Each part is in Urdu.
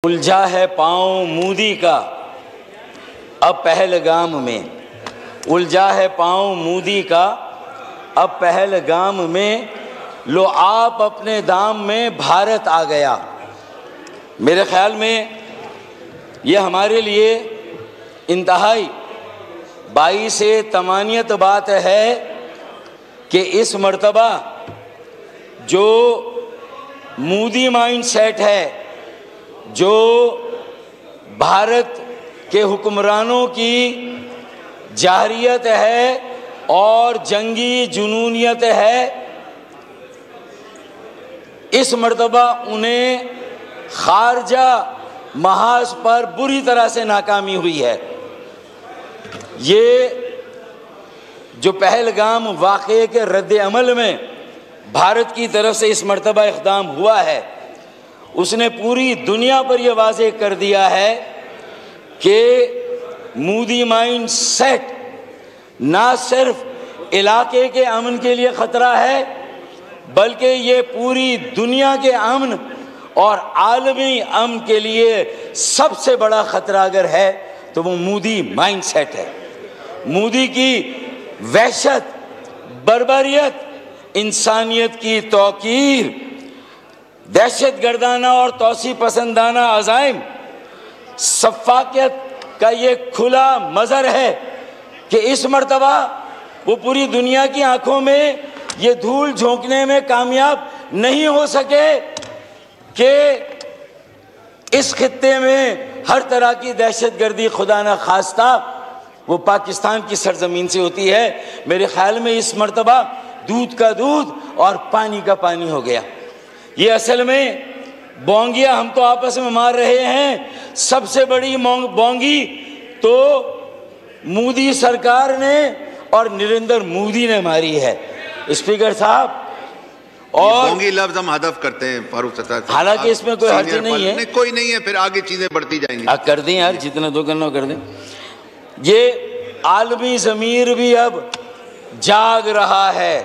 الجھا ہے پاؤں مودی کا اب پہلگام میں، الجھا ہے پاؤں مودی کا اب پہلگام میں، لو آپ اپنے دام میں بھارت آ گیا۔ میرے خیال میں یہ ہمارے لیے انتہائی باعث تمانیت بات ہے کہ اس مرتبہ جو مودی مائنڈ سیٹ ہے، جو بھارت کے حکمرانوں کی جارحیت ہے اور جنگی جنونیت ہے، اس مرتبہ انہیں خارجہ محاذ پر بری طرح سے ناکامی ہوئی ہے۔ یہ جو پہلگام واقعے کے رد عمل میں بھارت کی طرف سے اس مرتبہ اقدام ہوا ہے، اس نے پوری دنیا پر یہ واضح کر دیا ہے کہ مودی مائنڈ سیٹ نہ صرف علاقے کے امن کے لیے خطرہ ہے، بلکہ یہ پوری دنیا کے امن اور عالمی امن کے لیے سب سے بڑا خطرہ اگر ہے تو وہ مودی مائنڈ سیٹ ہے۔ مودی کی وحشت، بربریت، انسانیت کی توقیر، دہشت گردانہ اور توسیع پسندانہ عزائم، سفاکیت کا یہ کھلا مظہر ہے کہ اس مرتبہ وہ پوری دنیا کی آنکھوں میں یہ دھول جھونکنے میں کامیاب نہیں ہو سکے کہ اس خطے میں ہر طرح کی دہشت گردی خدا نہ خواستہ وہ پاکستان کی سرزمین سے ہوتی ہے۔ میرے خیال میں اس مرتبہ دودھ کا دودھ اور پانی کا پانی ہو گیا۔ یہ اصل میں بونگیاں ہم تو آپس میں مار رہے ہیں، سب سے بڑی بونگی تو مودی سرکار نے اور نریندر مودی نے ماری ہے۔ اسپیکر صاحب، اور بونگی لفظ ہم ہدف کرتے ہیں فاروق ستار صاحب، حالانکہ اس میں کوئی حرج نہیں ہے، کوئی نہیں ہے، پھر آگے چیزیں بڑھتی جائیں گی۔ کر دیں یار، جتنا دو کرنا کر دیں۔ یہ عالمی ضمیر بھی اب جاگ رہا ہے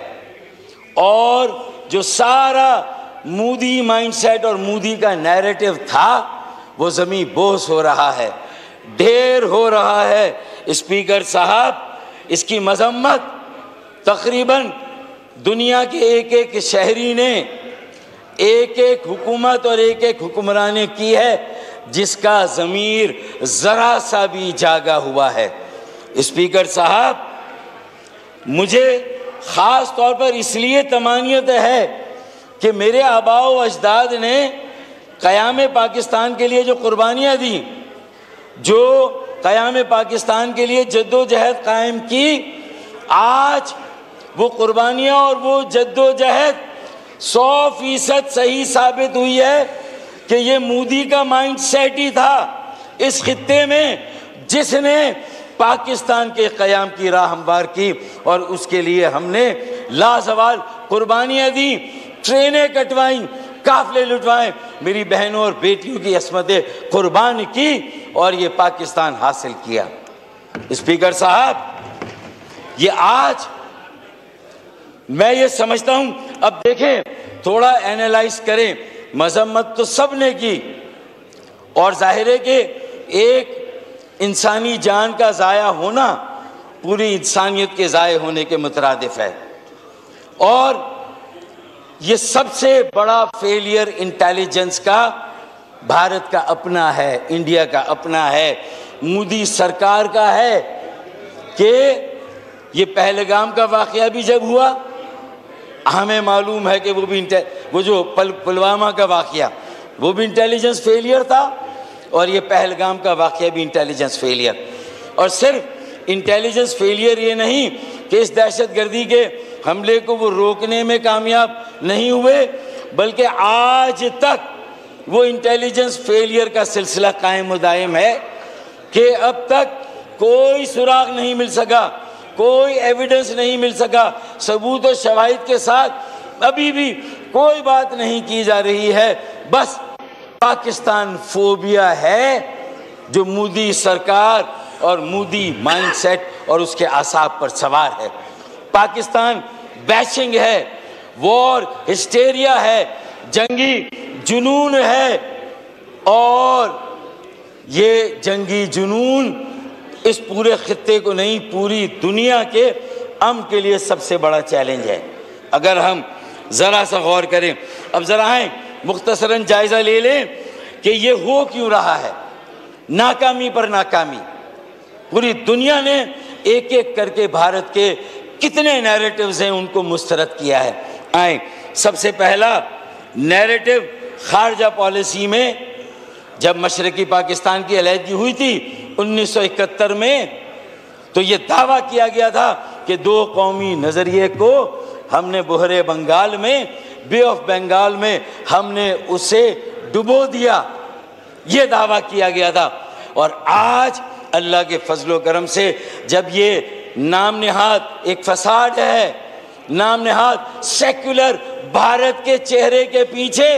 اور جو سارا مودی مائنڈ سیٹ اور مودی کا نیریٹو تھا وہ زمین بوس ہو رہا ہے، ڈھیر ہو رہا ہے۔ اسپیکر صاحب، اس کی مذمت تقریباً دنیا کے ایک ایک شہری نے، ایک ایک حکومت اور ایک ایک حکمران نے کی ہے جس کا ضمیر ذرا سا بھی جاگا ہوا ہے۔ اسپیکر صاحب، مجھے خاص طور پر اس لیے تمانیت ہے کہ میرے آباء و اجداد نے قیام پاکستان کے لیے جو قربانیاں دیں، جو قیام پاکستان کے لیے جد و جہد قائم کی، آج وہ قربانیاں اور وہ جد و جہد 100% صحیح ثابت ہوئی ہے کہ یہ مودی کا مائنڈ سیٹ ہی تھا اس خطے میں جس نے پاکستان کے قیام کی راہ ہموار کی، اور اس کے لیے ہم نے لازوال قربانیاں دیں، ٹرینیں کٹوائیں، قافلے لٹوائیں، میری بہنوں اور بیٹیوں کی عصمتیں قربان کی اور یہ پاکستان حاصل کیا۔ اسپیکر صاحب، یہ آج میں یہ سمجھتا ہوں، اب دیکھیں، تھوڑا اینالائز کریں، مذمت تو سب نے کی اور ظاہر ہے کہ ایک انسانی جان کا ضائع ہونا پوری انسانیت کے ضائع ہونے کے مترادف ہے، اور یہ سب سے بڑا فیلئر انٹیلیجنس کا بھارت کا اپنا ہے، انڈیا کا اپنا ہے، مودی سرکار کا ہے کہ یہ پہلگام کا واقعہ بھی جب ہوا، ہمیں معلوم ہے کہ وہ جو پلوامہ کا واقعہ وہ بھی انٹیلیجنس فیلئر تھا، اور یہ پہلگام کا واقعہ بھی انٹیلیجنس فیلئر۔ اور صرف انٹیلیجنس فیلئر یہ نہیں کہ اس دہشت گردی کے حملے کو وہ روکنے میں کامیاب نہیں ہوئے، بلکہ آج تک وہ انٹیلیجنس فیلئر کا سلسلہ قائم و دائم ہے کہ اب تک کوئی سراغ نہیں مل سکا، کوئی ایویڈنس نہیں مل سکا، ثبوت و شواہد کے ساتھ ابھی بھی کوئی بات نہیں کی جا رہی ہے، بس پاکستان فوبیا ہے جو مودی سرکار اور مودی مائنڈ سیٹ اور اس کے اعصاب پر سوار ہے۔ پاکستان بیشنگ ہے، وار ہسٹیریا ہے، جنگی جنون ہے، اور یہ جنگی جنون اس پورے خطے کو نہیں پوری دنیا کے امن کے لیے سب سے بڑا چیلنج ہے۔ اگر ہم ذرا سا غور کریں، اب ذرا آئیں مختصراً جائزہ لے لیں کہ یہ ہو کیوں رہا ہے، ناکامی پر ناکامی۔ پوری دنیا نے ایک ایک کر کے بھارت کے کتنے نیریٹیوز ہیں ان کو مسترد کیا ہے۔ آئیں، سب سے پہلا نیریٹیو خارجہ پالیسی میں جب مشرقی پاکستان کی علیحدگی ہوئی تھی 1971 میں، تو یہ دعویٰ کیا گیا تھا کہ دو قومی نظریے کو ہم نے بحر بنگال میں، بے آف بنگال میں ہم نے اسے ڈبو دیا، یہ دعویٰ کیا گیا تھا۔ اور آج اللہ کے فضل و کرم سے جب یہ نام نہاد ایک فساد ہے، نام نہاد سیکولر بھارت کے چہرے کے پیچھے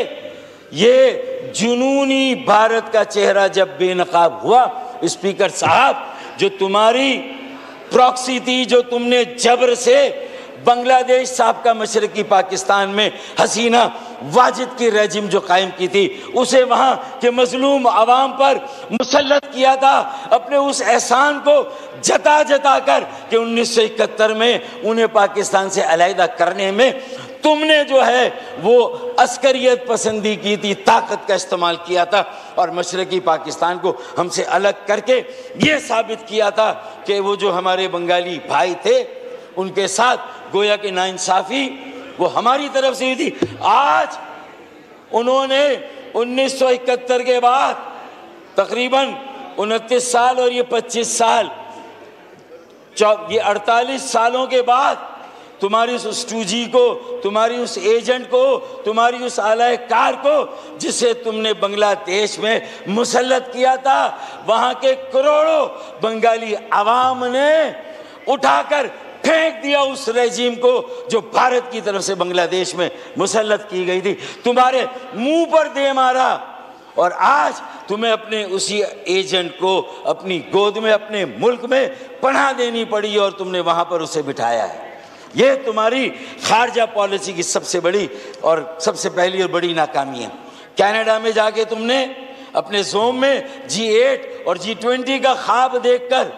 یہ جنونی بھارت کا چہرہ جب بے نقاب ہوا، اسپیکر صاحب جو تمہاری پراکسی تھی، جو تم نے جبر سے بنگلہ دیش صاحب کا مشرقی پاکستان میں حسینہ واجد کی رجیم جو قائم کی تھی، اسے وہاں کے مظلوم عوام پر مسلط کیا تھا، اپنے اس احسان کو جتا جتا کر کہ 1971 میں انہیں پاکستان سے علیحدہ کرنے میں تم نے جو ہے وہ عسکریت پسندی کی تھی، طاقت کا استعمال کیا تھا، اور مشرقی پاکستان کو ہم سے الگ کر کے یہ ثابت کیا تھا کہ وہ جو ہمارے بنگالی بھائی تھے ان کے ساتھ گویا کہ ناانصافی وہ ہماری طرف سے ہوئی تھی۔ آج انہوں نے 1971 کے بعد تقریباً 29 سال اور یہ 25 سال، یہ 48 سالوں کے بعد تمہاری اس اسٹوجی کو، تمہاری اس ایجنٹ کو، تمہاری اس اعلی کار کو جسے تم نے بنگلہ دیش میں مسلط کیا تھا، وہاں کے کروڑوں بنگالی عوام نے اٹھا کر پھینک دیا اس رجیم کو جو بھارت کی طرف سے بنگلہ دیش میں مسلط کی گئی تھی، تمہارے منہ پر دے مارا، اور آج تمہیں اپنے اسی ایجنٹ کو اپنی گود میں، اپنے ملک میں پناہ دینی پڑی اور تم نے وہاں پر اسے بٹھایا ہے۔ یہ تمہاری خارجہ پالیسی کی سب سے بڑی اور سب سے پہلی اور بڑی ناکامی ہے۔ کینیڈا میں جا کے تم نے اپنے زوم میں G8 اور G20 کا خواب دیکھ کر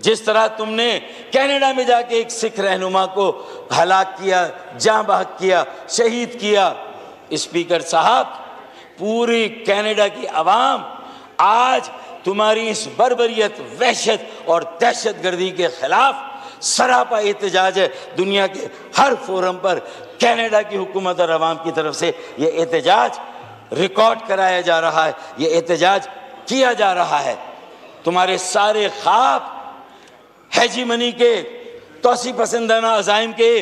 جس طرح تم نے کینیڈا میں جا کے ایک سکھ رہنما کو ہلاک کیا، جاں بحق کیا، شہید کیا، اسپیکر صاحب پوری کینیڈا کی عوام آج تمہاری اس بربریت، وحشت اور دہشت گردی کے خلاف سراپا احتجاج ہے۔ دنیا کے ہر فورم پر کینیڈا کی حکومت اور عوام کی طرف سے یہ احتجاج ریکارڈ کرایا جا رہا ہے، یہ احتجاج کیا جا رہا ہے۔ تمہارے سارے خواب ہیجیمنی کے، توسیع پسندانہ عزائم کے،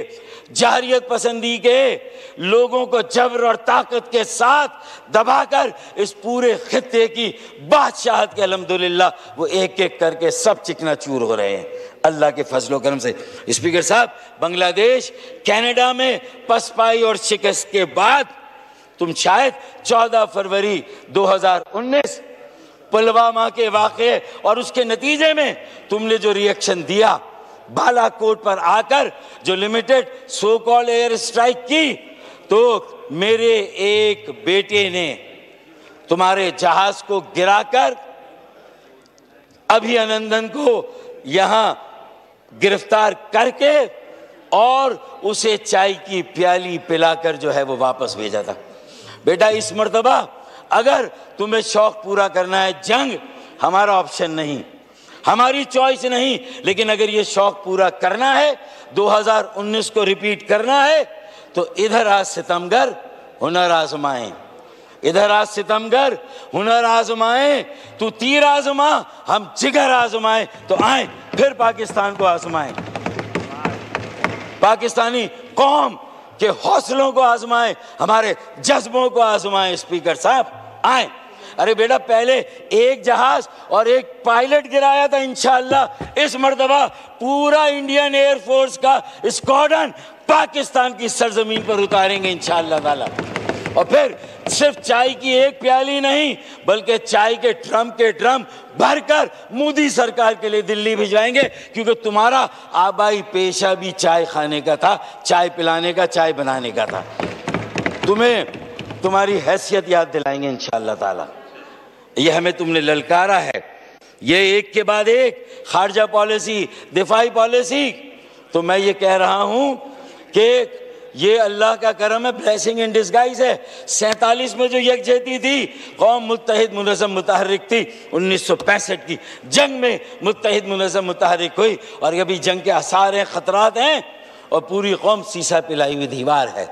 جاہریت پسندی کے، لوگوں کو جبر اور طاقت کے ساتھ دبا کر اس پورے خطے کی بادشاہت کے الحمدللہ وہ ایک ایک کر کے سب چکنا چور ہو رہے ہیں اللہ کے فضل و کرم سے۔ اسپیکر صاحب بنگلہ دیش کینیڈا میں پسپائی اور شکست کے بعد تم شاید 14 فروری 2019 پلوامہ کے واقعے اور اس کے نتیجے میں تم نے جو ری ایکشن دیا، بالا کوٹ پر آ کر جو لمیٹڈ سو کال ایئر اسٹرائک کی، تو میرے ایک بیٹے نے تمہارے جہاز کو گرا کر ابھی انندن کو یہاں گرفتار کر کے اور اسے چائے کی پیالی پلا کر جو ہے وہ واپس بھیجا تھا۔ بیٹا اس مرتبہ اگر تمہیں شوق پورا کرنا ہے جنگ، ہمارا آپشن نہیں، ہماری چوائس نہیں، لیکن اگر یہ شوق پورا کرنا ہے، 2019 کو ریپیٹ کرنا ہے، تو ادھر آج ستمگر ہنر آزمائیں، ادھر آج ستمگر ہنر آزمائیں، تو تیر آزما، ہم جگر آزمائیں، تو آئیں پھر پاکستان کو آزمائیں، پاکستانی قوم کے حوصلوں کو آزمائیں، ہمارے جذبوں کو آزمائیں۔ اسپیکر صاحب آئیں، ارے بیٹا پہلے ایک جہاز اور ایک پائلٹ گرایا تھا، انشاءاللہ اس مرتبہ پورا انڈین ایئر فورس کا اسکواڈرن پاکستان کی سرزمین پر اتاریں گے انشاءاللہ تعالی، اور پھر صرف چائے کی ایک پیالی نہیں بلکہ چائے کے ڈرم بھر کر مودی سرکار کے لیے دلی بھیجوائیں گے، کیونکہ تمہارا آبائی پیشہ بھی چائے کھانے کا تھا، چائے پلانے کا، چائے بنانے کا تھا۔ تمہیں تمہاری حیثیت یاد دلائیں گے انشاءاللہ تعالی۔ یہ ہمیں تم نے للکارا ہے، یہ ایک کے بعد ایک خارجہ پالیسی، دفاعی پالیسی. تو میں یہ کہہ رہا ہوں کہ یہ اللہ کا کرم ہے، بلیسنگ ان ڈسگائز ہے. 47 میں جو یکجہتی تھی، قوم متحد منظم متحرک تھی. 1965 کی جنگ میں متحد منظم متحرک ہوئی، اور ابھی جنگ کے آثار ہیں، خطرات ہیں، اور پوری قوم سیسا پلائی ہوئی دیوار ہے.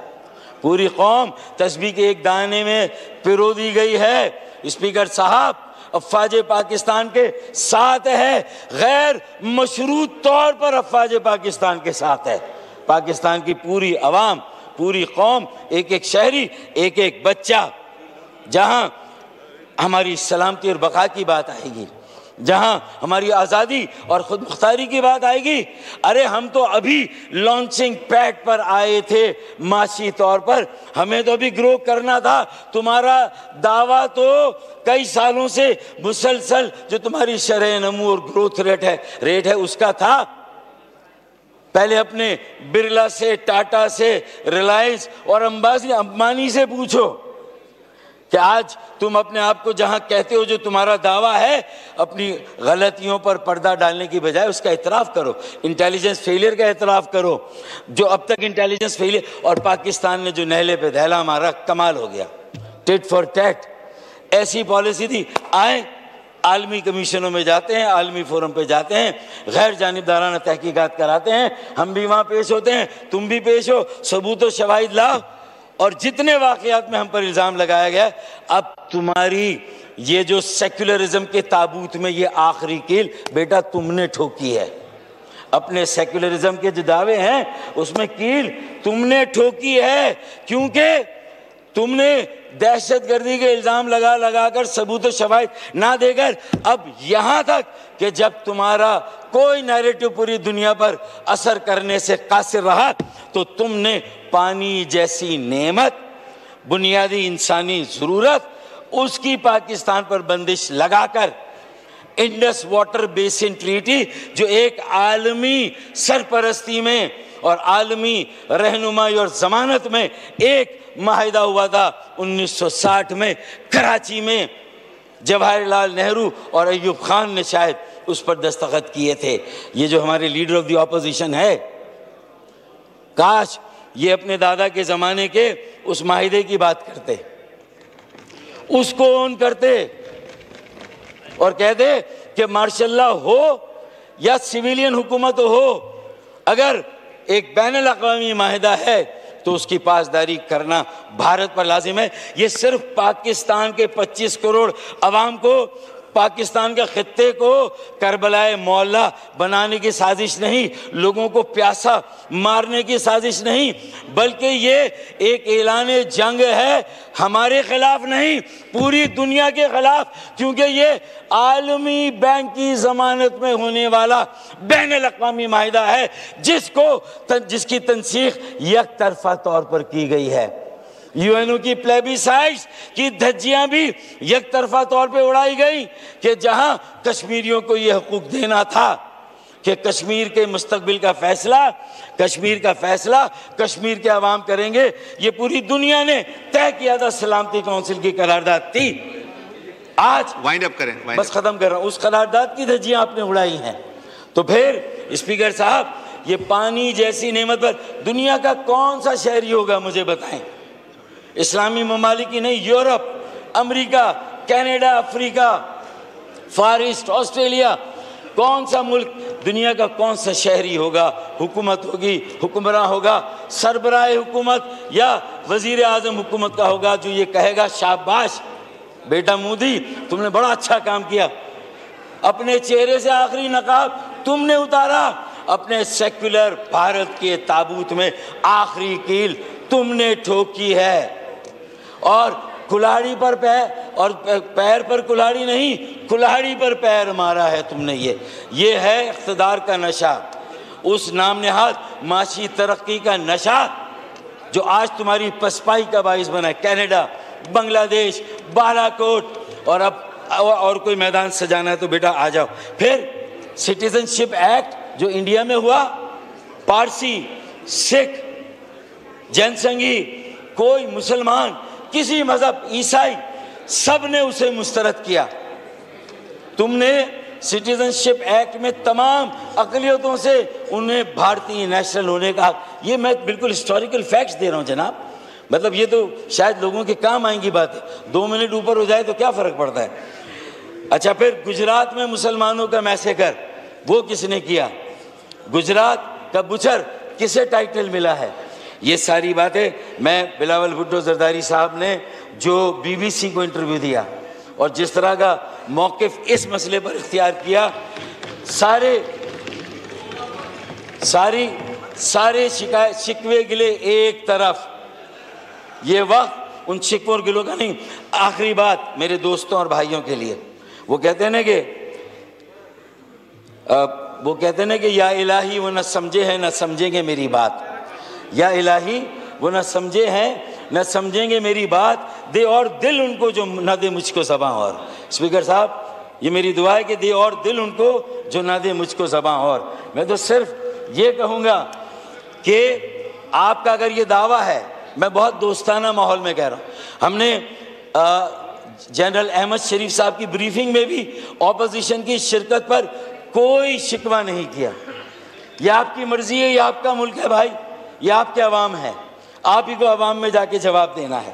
پوری قوم تسبیح کے ایک دانے میں پرو دی گئی ہے. اسپیکر صاحب افواج پاکستان کے ساتھ ہے، غیر مشروط طور پر افواج پاکستان کے ساتھ ہے. پاکستان کی پوری عوام، پوری قوم، ایک ایک شہری، ایک ایک بچہ. جہاں ہماری سلامتی اور بقا کی بات آئے گی، جہاں ہماری آزادی اور خود مختاری کی بات آئے گی، ارے ہم تو ابھی لانچنگ پیڈ پر آئے تھے معاشی طور پر، ہمیں تو ابھی گرو کرنا تھا. تمہارا دعویٰ تو کئی سالوں سے مسلسل جو تمہاری شرح نمو اور گروتھ ریٹ ہے اس کا تھا. پہلے اپنے برلا سے، ٹاٹا سے، ریلائنس اور امبانی سے پوچھو کہ آج تم اپنے آپ کو جہاں کہتے ہو جو تمہارا دعویٰ ہے، اپنی غلطیوں پر پردہ ڈالنے کی بجائے اس کا اعتراف کرو، انٹیلیجنس فیلئر کا اعتراف کرو. جو اب تک انٹیلیجنس فیلئر، اور پاکستان نے جو نہلے پہ دہلا مارا، کمال ہو گیا. ٹٹ فار ٹیٹ ایسی پالیسی تھی. آئیں عالمی کمیشنوں میں جاتے ہیں، عالمی فورم پہ جاتے ہیں، غیر جانبدارانہ تحقیقات کراتے ہیں، ہم بھی وہاں پیش ہوتے ہیں، تم بھی پیش ہو، ثبوت و شواہد لاؤ. اور جتنے واقعات میں ہم پر الزام لگایا گیا، اب تمہاری یہ جو سیکولرزم کے تابوت میں یہ آخری کیل بیٹا تم نے ٹھوکی ہے. اپنے سیکولرزم کے جو دعوے ہیں اس میں کیل تم نے ٹھوکی ہے، کیونکہ تم نے دہشت گردی کے الزام لگا کر ثبوت و شواہد نہ دے کر، اب یہاں تک کہ جب تمہارا کوئی نیریٹو پوری دنیا پر اثر کرنے سے قاصر رہا تو تم نے پانی جیسی نعمت، بنیادی انسانی ضرورت، اس کی پاکستان پر بندش لگا کر انڈس واٹر بیسن ٹریٹی، جو ایک عالمی سرپرستی میں اور عالمی رہنمائی اور ضمانت میں ایک معاہدہ ہوا تھا 1960 میں کراچی میں، جواہر لال نہرو اور ایوب خان نے شاید اس پر دستخط کیے تھے. یہ جو ہمارے لیڈر آف دی اپوزیشن ہے، کاش یہ اپنے دادا کے زمانے کے اس معاہدے کی بات کرتے، اس کو اون کرتے اور کہتے کہ مارشل لا ہو یا سویلین حکومت ہو، اگر ایک بین الاقوامی معاہدہ ہے تو اس کی پاسداری کرنا بھارت پر لازم ہے. یہ صرف پاکستان کے 25 کروڑ عوام کو، پاکستان کے خطے کو کربلائے معلیٰ بنانے کی سازش نہیں، لوگوں کو پیاسا مارنے کی سازش نہیں، بلکہ یہ ایک اعلان جنگ ہے ہمارے خلاف نہیں، پوری دنیا کے خلاف، کیونکہ یہ عالمی بینک کی ضمانت میں ہونے والا بین الاقوامی معاہدہ ہے جس کی تنسیخ یک طرفہ طور پر کی گئی ہے. یو این او کی پلیبیسائٹس کی دھجیاں بھی یک طرفہ طور پہ اڑائی گئی کہ جہاں کشمیریوں کو یہ حقوق دینا تھا کہ کشمیر کے مستقبل کا فیصلہ، کشمیر کا فیصلہ کشمیر کے عوام کریں گے. یہ پوری دنیا نے طے کیا تھا، سلامتی کونسل کی قرارداد تھی. آج وائنڈ اپ کریں، بس ختم کر رہا ہوں، اس قرارداد کی دھجیاں آپ نے اڑائی ہیں. تو پھر اسپیکر صاحب، یہ پانی جیسی نعمت پر دنیا کا کون سا شہری ہوگا مجھے بتائیں؟ اسلامی ممالک ہی نہیں، یورپ، امریکہ، کینیڈا، افریقہ، فار ایسٹ، آسٹریلیا، کون سا ملک، دنیا کا کون سا شہری ہوگا، حکومت ہوگی، حکمراں ہوگا، سربراہ حکومت یا وزیر اعظم حکومت کا ہوگا جو یہ کہے گا شاباش بیٹا مودی تم نے بڑا اچھا کام کیا، اپنے چہرے سے آخری نقاب تم نے اتارا، اپنے سیکولر بھارت کے تابوت میں آخری کیل تم نے ٹھوکی ہے، اور کلاڑی پر پیر، اور پیر پر کلاڑی نہیں، کلاڑی پر پیر مارا ہے تم نے. یہ ہے اقتدار کا نشہ، اس نام نہاد معاشی ترقی کا نشہ جو آج تمہاری پسپائی کا باعث بنا ہے. کینیڈا، بنگلہ دیش، بالا کوٹ، اور اب اور کوئی میدان سجانا ہے تو بیٹا آ جاؤ. پھر سٹیزن شپ ایکٹ جو انڈیا میں ہوا، پارسی، سکھ، جن سنگھی، کوئی مسلمان، کسی مذہب، عیسائی، سب نے اسے مسترد کیا. تم نے سٹیزنشپ ایکٹ میں تمام اقلیتوں سے انہیں بھارتی نیشنل ہونے کا، یہ میں بالکل ہسٹوریکل فیکٹس دے رہا ہوں جناب. مطلب یہ تو شاید لوگوں کے کام آئیں گی باتیں. 2 منٹ اوپر ہو جائے تو کیا فرق پڑتا ہے. اچھا، پھر گجرات میں مسلمانوں کا میسیکر وہ کس نے کیا؟ گجرات کا بچر کسے ٹائٹل ملا ہے؟ یہ ساری باتیں میں بلاول بھٹو زرداری صاحب نے جو BBC کو انٹرویو دیا اور جس طرح کا موقف اس مسئلے پر اختیار کیا، سارے شکوے گلے ایک طرف. یہ وقت ان شکووں اور گلوں کا نہیں. آخری بات میرے دوستوں اور بھائیوں کے لیے، وہ کہتے ہیں کہ یا الہی وہ نہ سمجھے ہیں نہ سمجھیں گے میری بات. یا الہی وہ نہ سمجھے ہیں نہ سمجھیں گے میری بات، دے اور دل ان کو جو نہ دے مجھ کو زباں اور. اسپیکر صاحب، یہ میری دعا ہے کہ دے اور دل ان کو جو نہ دے مجھ کو زباں اور. میں تو صرف یہ کہوں گا کہ آپ کا اگر یہ دعویٰ ہے، میں بہت دوستانہ ماحول میں کہہ رہا ہوں، ہم نے جنرل احمد شریف صاحب کی بریفنگ میں بھی اپوزیشن کی شرکت پر کوئی شکوہ نہیں کیا. یہ آپ کی مرضی ہے، یہ آپ کا ملک ہے بھائی، یہ آپ کے عوام ہے، آپ ہی کو عوام میں جا کے جواب دینا ہے.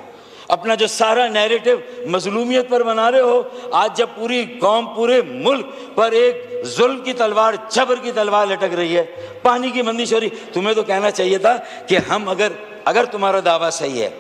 اپنا جو سارا نیریٹو مظلومیت پر بنا رہے ہو، آج جب پوری قوم پورے ملک پر ایک ظلم کی تلوار، جبر کی تلوار لٹک رہی ہے، پانی کی بندش ہو رہی، تمہیں تو کہنا چاہیے تھا کہ ہم اگر تمہارا دعویٰ صحیح ہے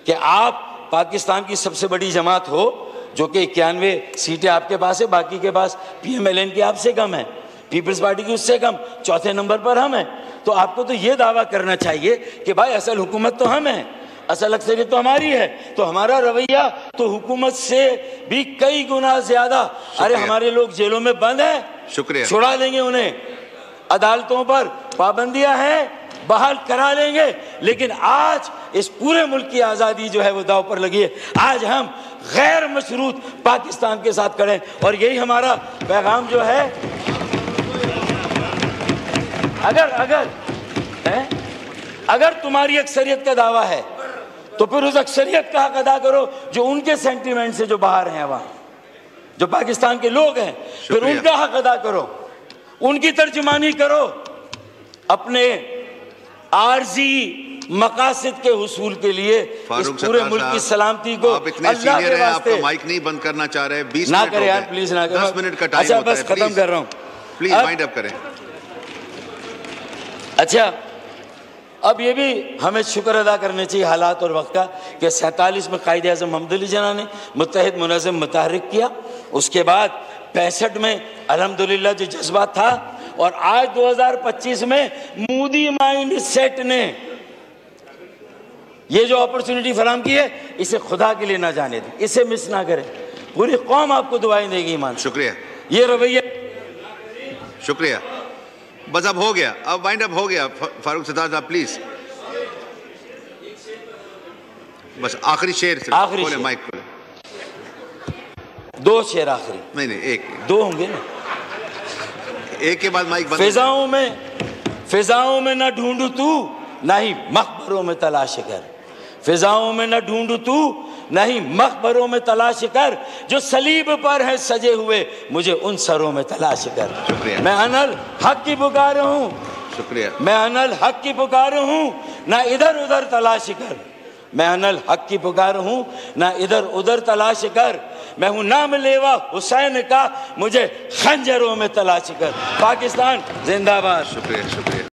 کہ آپ پاکستان کی سب سے بڑی جماعت ہو، جو کہ 91 سیٹیں آپ کے پاس ہے، باقی کے پاس PMLN کی آپ سے کم ہے، پیپلز پارٹی کی اس سے کم، 4تھے نمبر پر ہم ہیں، تو آپ کو تو یہ دعویٰ کرنا چاہیے کہ بھائی اصل حکومت تو ہم ہیں، اصل اکثریت تو ہماری ہے، تو ہمارا رویہ تو حکومت سے بھی کئی گنا زیادہ. ارے ہمارے لوگ جیلوں میں بند ہیں، شکریہ، چھڑا دیں گے انہیں. عدالتوں پر پابندیاں ہیں، بحال کرا لیں گے. لیکن آج اس پورے ملک کی آزادی جو ہے وہ داؤ پر لگی ہے. آج ہم غیر مشروط پاکستان کے ساتھ کھڑے ہیں اور یہی ہمارا پیغام جو ہے. اگر تمہاری اکثریت کا دعویٰ ہے تو پھر اس اکثریت کا حق ادا کرو جو ان کے سینٹیمنٹ سے جو باہر ہیں، وہاں جو پاکستان کے لوگ ہیں، پھر ان کا حق ادا کرو، ان کی ترجمانی کرو. اپنے عارضی مقاصد کے حصول کے لیے اس پورے ملک کی سلامتی کو آپ اتنے سینئر ہیں، آپ کا مائک نہیں بند کرنا چاہ رہے. 20 نہ منٹ کریں یار پلیز، نہ کریں. 10 منٹ کا ٹائم اچھا ہوتا ہے، بس ختم کر رہا ہوں، پلیز وائنڈ اپ کریں. اچھا، اب یہ بھی ہمیں شکر ادا کرنے چاہیے حالات اور وقت کا کہ 47 میں قائد اعظم محمد علی جناح نے متحد منظم متحرک کیا. اس کے بعد 65 میں الحمدللہ جو جذبہ تھا، اور آج 2025 میں مودی مائنڈ سیٹ نے یہ جو اپرچونٹی فراہم کی ہے، اسے خدا کے لیے نہ جانے دیں، اسے مس نہ کریں. پوری قوم آپ کو دعائیں دے گی. ایمان شکریہ، یہ رویہ. شکریہ. بس اب ہو گیا، اب وائنڈ اپ ہو گیا. فاروق ستار صاحب پلیز، بس آخری شعر کھولیں، مائک کھولیں. 2 شعر آخری. نہیں ایک 2 ہوں گے نا. ایک کے بعد مائک بند. فضاؤں میں نہ ڈھونڈو تو، نہ ہی مقبروں میں تلاش کر. فضاؤں میں نہ ڈھونڈو تو، نہ ہی مقبروں میں تلاش کر. جو صلیب پر ہے سجے ہوئے، مجھے ان سروں میں تلاش کر. شکریہ. میں انل حق کی پکار ہوں. شکریہ. میں انل حق کی پکار ہوں، نہ ادھر ادھر تلاش کر. میں انل حق کی پکار ہوں، نہ ادھر ادھر تلاش کر. میں ہوں نام لیوا حسین کا، مجھے خنجروں میں تلاش کر. پاکستان زندہ باد. شکریہ.